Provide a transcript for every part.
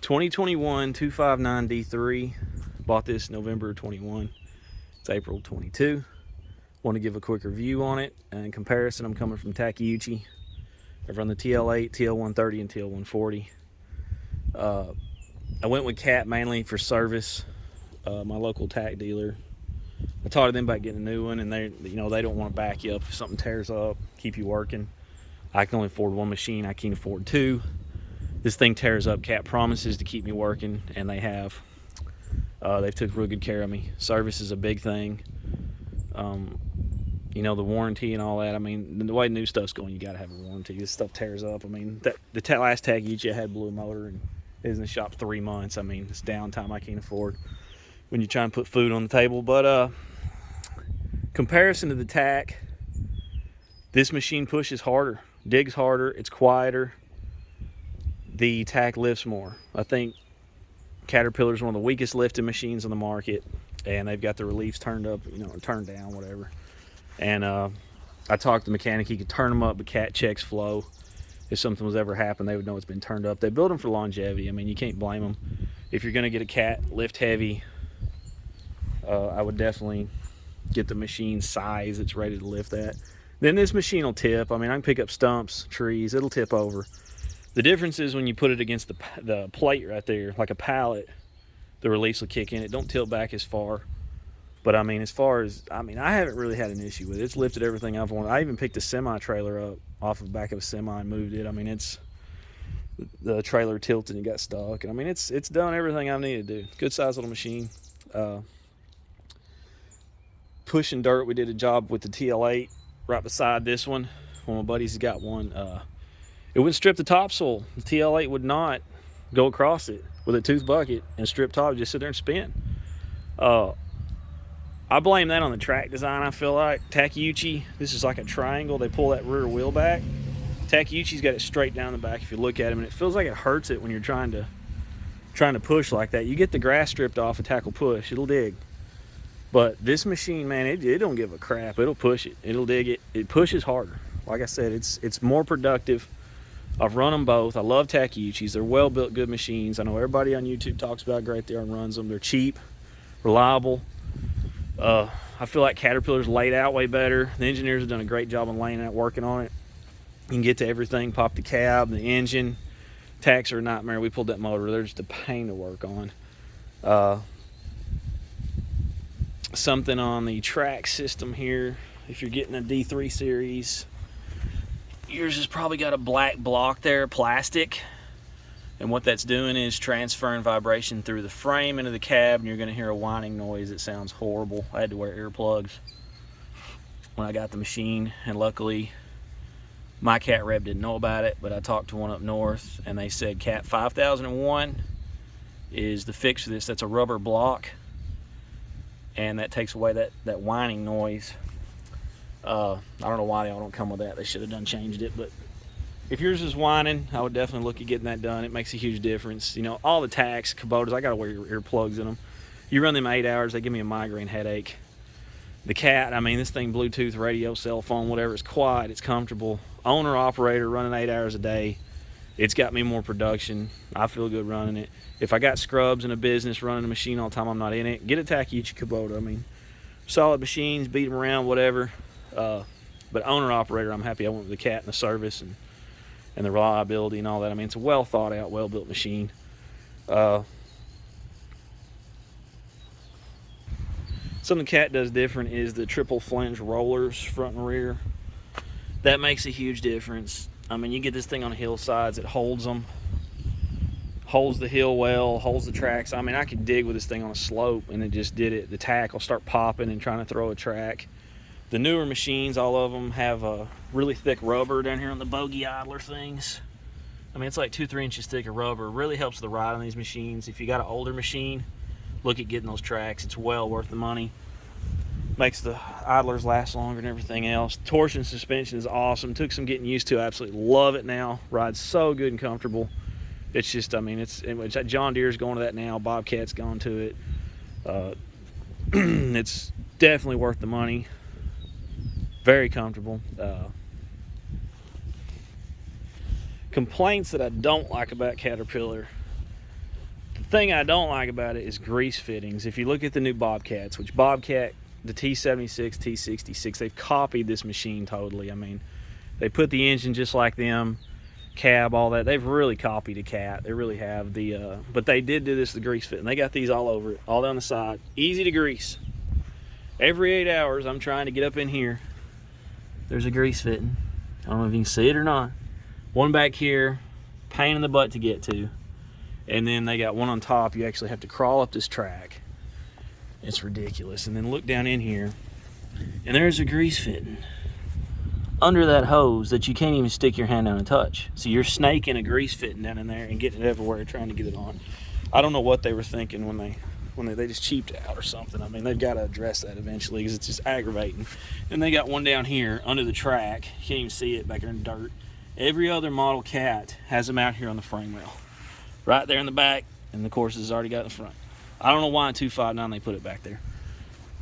2021 259D3. Bought this November 21. It's April 22. Want to give a quick review on it. In comparison, I'm coming from Takeuchi. I've run the TL8, TL130, and TL140. I went with Cat mainly for service. My local tack dealer, I talked to them about getting a new one, and they don't want to back you up if something tears up, keep you working. I can only afford one machine. I can't afford two. This thing tears up. Cat promises to keep me working, and they have. They've took real good care of me. Service is a big thing. The warranty and all that. I mean, the way new stuff's going, you got to have a warranty. This stuff tears up. I mean, the last Takeuchi I had blew a motor and it was in the shop 3 months. I mean, it's downtime I can't afford when you try and put food on the table. But comparison to the tack, this machine pushes harder, digs harder, it's quieter. The tack lifts more. I think Caterpillar is one of the weakest lifting machines on the market, and they've got the reliefs turned up, or turned down, whatever. And I talked to the mechanic. He could turn them up, but Cat checks flow. If something was ever happened, they would know it's been turned up. They build them for longevity. I mean, you can't blame them. If you're going to get a Cat lift heavy, I would definitely get the machine size it's ready to lift that. Then this machine will tip. I mean, I can pick up stumps, trees, it'll tip over. The difference is when you put it against the plate right there, like a pallet, the release will kick in. It don't tilt back as far. But I mean, I haven't really had an issue with it. It's lifted everything I've wanted. I even picked a semi-trailer up off of the back of a semi and moved it. I mean, the trailer tilted and got stuck. And I mean, it's done everything I needed to do. Good size little machine. Pushing dirt, we did a job with the TL8 right beside this one. One of my buddies has got one. It wouldn't strip the topsoil. The TL8 would not go across it with a tooth bucket and strip top, just sit there and spin. I blame that on the track design. I feel like Takeuchi, this is like a triangle. They pull that rear wheel back. Takeuchi's got it straight down the back if you look at him, and it feels like it hurts it when you're trying to push like that. You get the grass stripped off a tackle push, it'll dig. But this machine, man, it don't give a crap. It'll push it. It'll dig it. It pushes harder. Like I said, it's more productive. I've run them both. I love Takeuchis. They're well-built, good machines. I know everybody on YouTube talks about how great they are and runs them. They're cheap, reliable. I feel like Caterpillar's laid out way better. The engineers have done a great job on laying out, working on it. You can get to everything, pop the cab, the engine. Tacks are a nightmare. We pulled that motor. They're just a pain to work on. Something on the track system here. If you're getting a D3 series, yours has probably got a black block there, plastic. And what that's doing is transferring vibration through the frame into the cab, and you're going to hear a whining noise. It sounds horrible. I had to wear earplugs when I got the machine, and luckily my cat rep didn't know about it, but I talked to one up north, and they said Cat 5001 is the fix for this. That's a rubber block, and that takes away that whining noise. I don't know why they all don't come with that. They should have changed it, but if yours is whining, I would definitely look at getting that done. It makes a huge difference. All the tacks, Kubotas, I gotta wear earplugs in them. You run them 8 hours, they give me a migraine headache. The Cat, I mean, this thing, Bluetooth, radio, cell phone, whatever, it's quiet, it's comfortable. Owner, operator, running 8 hours a day. It's got me more production. I feel good running it. If I got scrubs in a business running a machine all the time I'm not in it, get a Takeuchi Kubota. I mean, solid machines, beat them around, whatever. But owner, operator, I'm happy I went with the Cat and the service and the reliability and all that. I mean, it's a well thought out, well built machine. Something Cat does different is the triple flange rollers, front and rear. That makes a huge difference. I mean, you get this thing on hillsides, it holds them, holds the hill well, holds the tracks. I mean, I could dig with this thing on a slope, and it just did it. The tack will start popping and trying to throw a track. The newer machines, all of them have a really thick rubber down here on the bogey idler things. I mean, it's like 2-3 inches thick of rubber. It really helps the ride on these machines. If you got an older machine, look at getting those tracks. It's well worth the money. Makes the idlers last longer and everything else. Torsion suspension is awesome. Took some getting used to. I absolutely love it now. Rides so good and comfortable. It's just, I mean, it's John Deere's going to that now. Bobcat's gone to it. It's definitely worth the money. Very comfortable. Complaints that I don't like about Caterpillar. thing I don't like about it is grease fittings. If you look at the new Bobcats, which Bobcat, the T76, T66, they've copied this machine totally. I mean, they put the engine just like them, cab, all that. They've really copied a Cat. They really have. But they did do this, the grease fitting. They got these all over it, all down the side. Easy to grease. Every 8 hours, I'm trying to get up in here. There's a grease fitting. I don't know if you can see it or not. One back here, pain in the butt to get to. And then they got one on top. You actually have to crawl up this track. It's ridiculous. And then look down in here, and there's a grease fitting under that hose that you can't even stick your hand down and touch. So you're snaking a grease fitting down in there and getting it everywhere trying to get it on. I don't know what they were thinking when they just cheaped out or something. I mean, they've got to address that eventually because it's just aggravating. And they got one down here under the track. You can't even see it back there in the dirt. Every other model Cat has them out here on the frame rail, right there in the back, and the course has already got in the front. I don't know why in 259 they put it back there.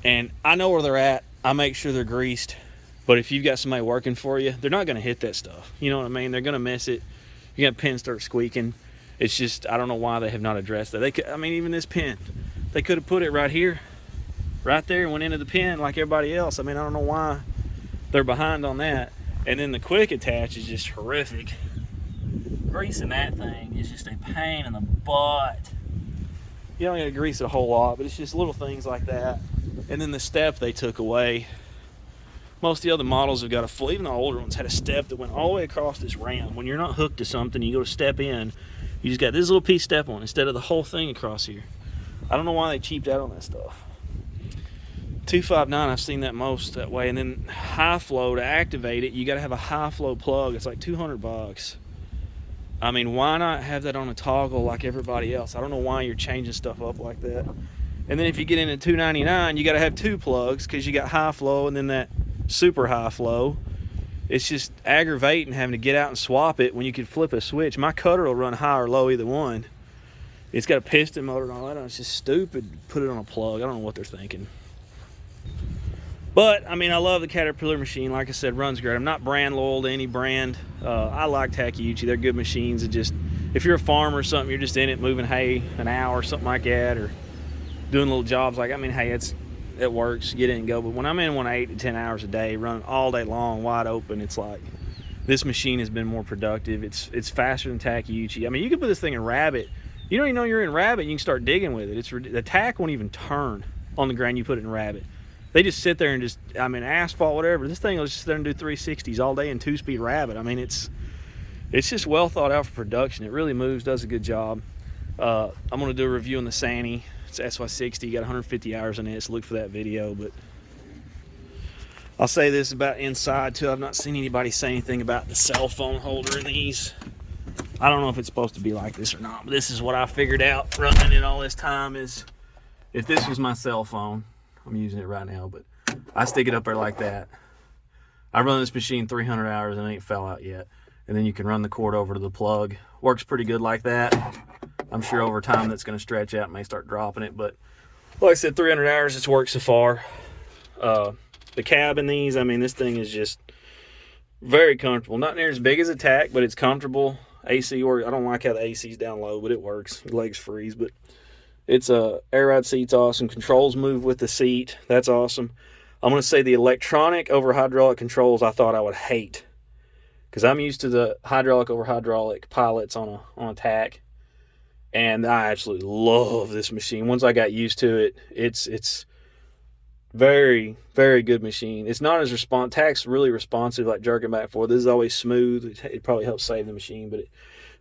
And I know where they're at. I make sure they're greased. But if you've got somebody working for you, they're not going to hit that stuff. You know what I mean? They're going to miss it. You got pins start squeaking. It's just, I don't know why they have not addressed that. They could, I mean, even this pin, they could have put it right here, right there, and went into the pin like everybody else. I mean, I don't know why they're behind on that. And then the quick attach is just horrific. Greasing that thing is just a pain in the butt. You don't got to grease it a whole lot, but it's just little things like that. And then the step they took away. Most of the other models have got a full, even the older ones had a step that went all the way across this ram. When you're not hooked to something, you go to step in, you just got this little piece step on instead of the whole thing across here. I don't know why they cheaped out on that stuff. 259, I've seen that most that way. And then high flow, to activate it, you got to have a high flow plug. It's like $200. I mean, why not have that on a toggle like everybody else? I don't know why you're changing stuff up like that. And then if you get into 299, you got to have two plugs because you got high flow and then that super high flow. It's just aggravating having to get out and swap it when you could flip a switch. My cutter will run high or low, either one. It's got a piston motor and all that. It's just stupid to put it on a plug. I don't know what they're thinking. But, I mean, I love the Caterpillar machine. Like I said, runs great. I'm not brand loyal to any brand. I like Takeuchi. They're good machines. It just, if you're a farmer or something, you're just in it moving hay an hour or something like that, or doing little jobs like, I mean, hey, it works. Get in and go. But when I'm in one 8 to 10 hours a day, running all day long, wide open, it's like, this machine has been more productive. It's faster than Takeuchi. I mean, you can put this thing in rabbit. You don't even know you're in rabbit. You can start digging with it. The tack won't even turn on the ground you put it in rabbit. They just sit there and just, I mean, asphalt, whatever. This thing will just sit there and do 360s all day in 2-speed rabbit. I mean, it's just well thought out for production. It really moves, does a good job. I'm going to do a review on the Sani. It's SY60, got 150 hours in it, so look for that video. But I'll say this about inside too. I've not seen anybody say anything about the cell phone holder in these. I don't know if it's supposed to be like this or not, but this is what I figured out running it all this time is, if this was my cell phone, I'm using it right now, but I stick it up there like that. I run this machine 300 hours and it ain't fell out yet. And then you can run the cord over to the plug. Works pretty good like that. I'm sure over time that's going to stretch out and may start dropping it, but like I said, 300 hours it's worked so far. The cab in these, I mean, this thing is just very comfortable. Not near as big as a Tac, but it's comfortable. AC, or I don't like how the AC's down low, but it works. Your legs freeze, but it's air ride seat's awesome. Controls move with the seat. That's awesome. I'm going to say the electronic over hydraulic controls I thought I would hate, because I'm used to the hydraulic over hydraulic pilots on a Tac, and I absolutely love this machine. Once I got used to it, it's very, very good machine. It's not as Tac's really responsive, like jerking back and forth. This is always smooth. It probably helps save the machine, but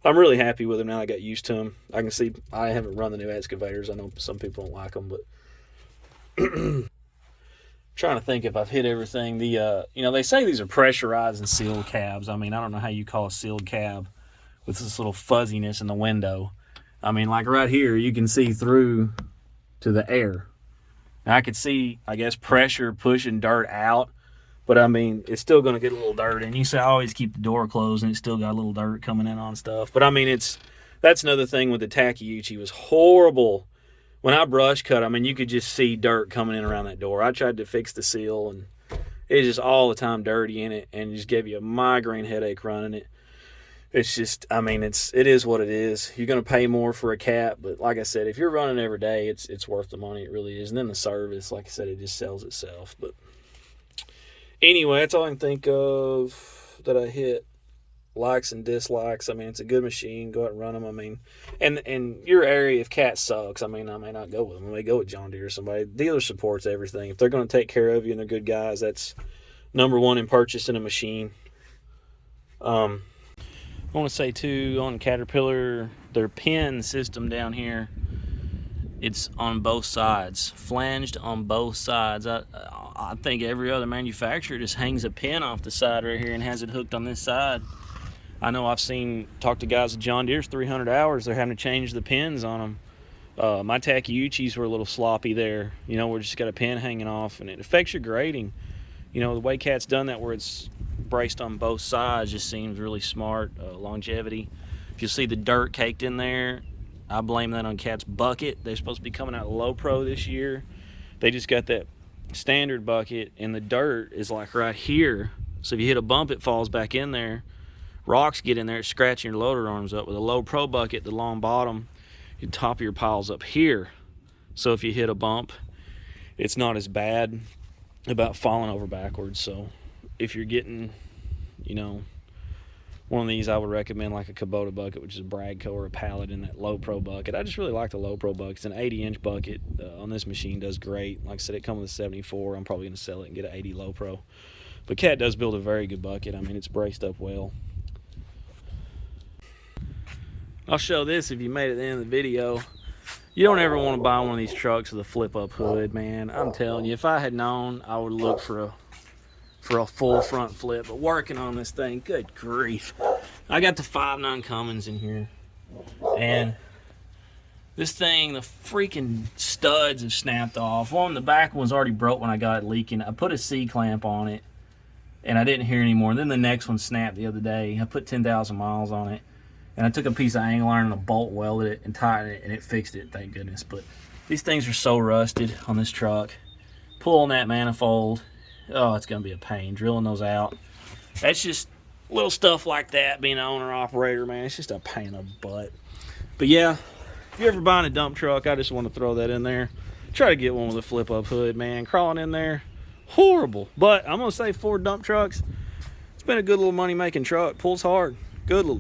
I'm really happy with them now. I got used to them. I can see I haven't run the new excavators. I know some people don't like them, but trying to think if I've hit everything. They say these are pressurized and sealed cabs. I mean, I don't know how you call a sealed cab with this little fuzziness in the window. I mean, like right here, you can see through to the air. Now, I could see, I guess, pressure pushing dirt out, but I mean, it's still going to get a little dirt in. You say I always keep the door closed, and it's still got a little dirt coming in on stuff. But I mean, that's another thing with the Takeuchi. Was horrible. When I brush cut, I mean, you could just see dirt coming in around that door. I tried to fix the seal, and it's just all the time dirty in it, and it just gave you a migraine headache running it. It's just, I mean, it is what it is. You're going to pay more for a cat, but like I said, if you're running every day, it's worth the money. It really is. And then the service, like I said, it just sells itself. But anyway, that's all I can think of that I hit. Likes and dislikes. I mean, it's a good machine. Go out and run them. I mean, and your area of cat sucks. I mean, I may not go with them. I may go with John Deere or somebody. Dealer supports everything. If they're going to take care of you and they're good guys, that's number one in purchasing a machine. I want to say too, on Caterpillar, their pin system down here, it's on both sides, flanged on both sides. I think every other manufacturer just hangs a pin off the side right here and has it hooked on this side. I know I've talked to guys at John Deere's 300 hours, they're having to change the pins on them. My Takeuchis were a little sloppy there. You know, we're just got a pin hanging off, and it affects your grading. You know, the way Cat's done that where it's braced on both sides just seems really smart. Longevity. If you see the dirt caked in there, I blame that on Cat's bucket. They're supposed to be coming out low pro this year. They just got that standard bucket, and the dirt is like right here. So if you hit a bump, it falls back in there. Rocks get in there, scratching your loader arms up. With a low pro bucket, the long bottom, the top of your pile's up here. So if you hit a bump, it's not as bad about falling over backwards. So if you're getting, you know, one of these, I would recommend like a Kubota bucket, which is a Bragco or a Pallet in that low pro bucket. I just really like the low pro bucket. It's an 80-inch bucket on this machine, does great. Like I said, it comes with a 74. I'm probably going to sell it and get an 80 low pro. But Cat does build a very good bucket. I mean, it's braced up well. I'll show this if you made it to the end of the video. You don't ever want to buy one of these trucks with a flip-up hood, man. I'm telling you, if I had known, I would look for a full front flip. But working on this thing, good grief. I got the 5.9 Cummins in here. And this thing, the freaking studs have snapped off. One, the back one's already broke when I got it leaking. I put a C-clamp on it, and I didn't hear anymore. Then the next one snapped the other day. I put 10,000 miles on it. And I took a piece of angle iron and a bolt welded it and tightened it, and it fixed it, thank goodness. But these things are so rusted on this truck. Pulling that manifold, oh, it's going to be a pain. Drilling those out. That's just little stuff like that, being an owner-operator, man. It's just a pain in the butt. But yeah, if you're ever buying a dump truck, I just want to throw that in there. Try to get one with a flip-up hood, man. Crawling in there, horrible. But I'm going to say Ford dump trucks, it's been a good little money-making truck. Pulls hard. Good little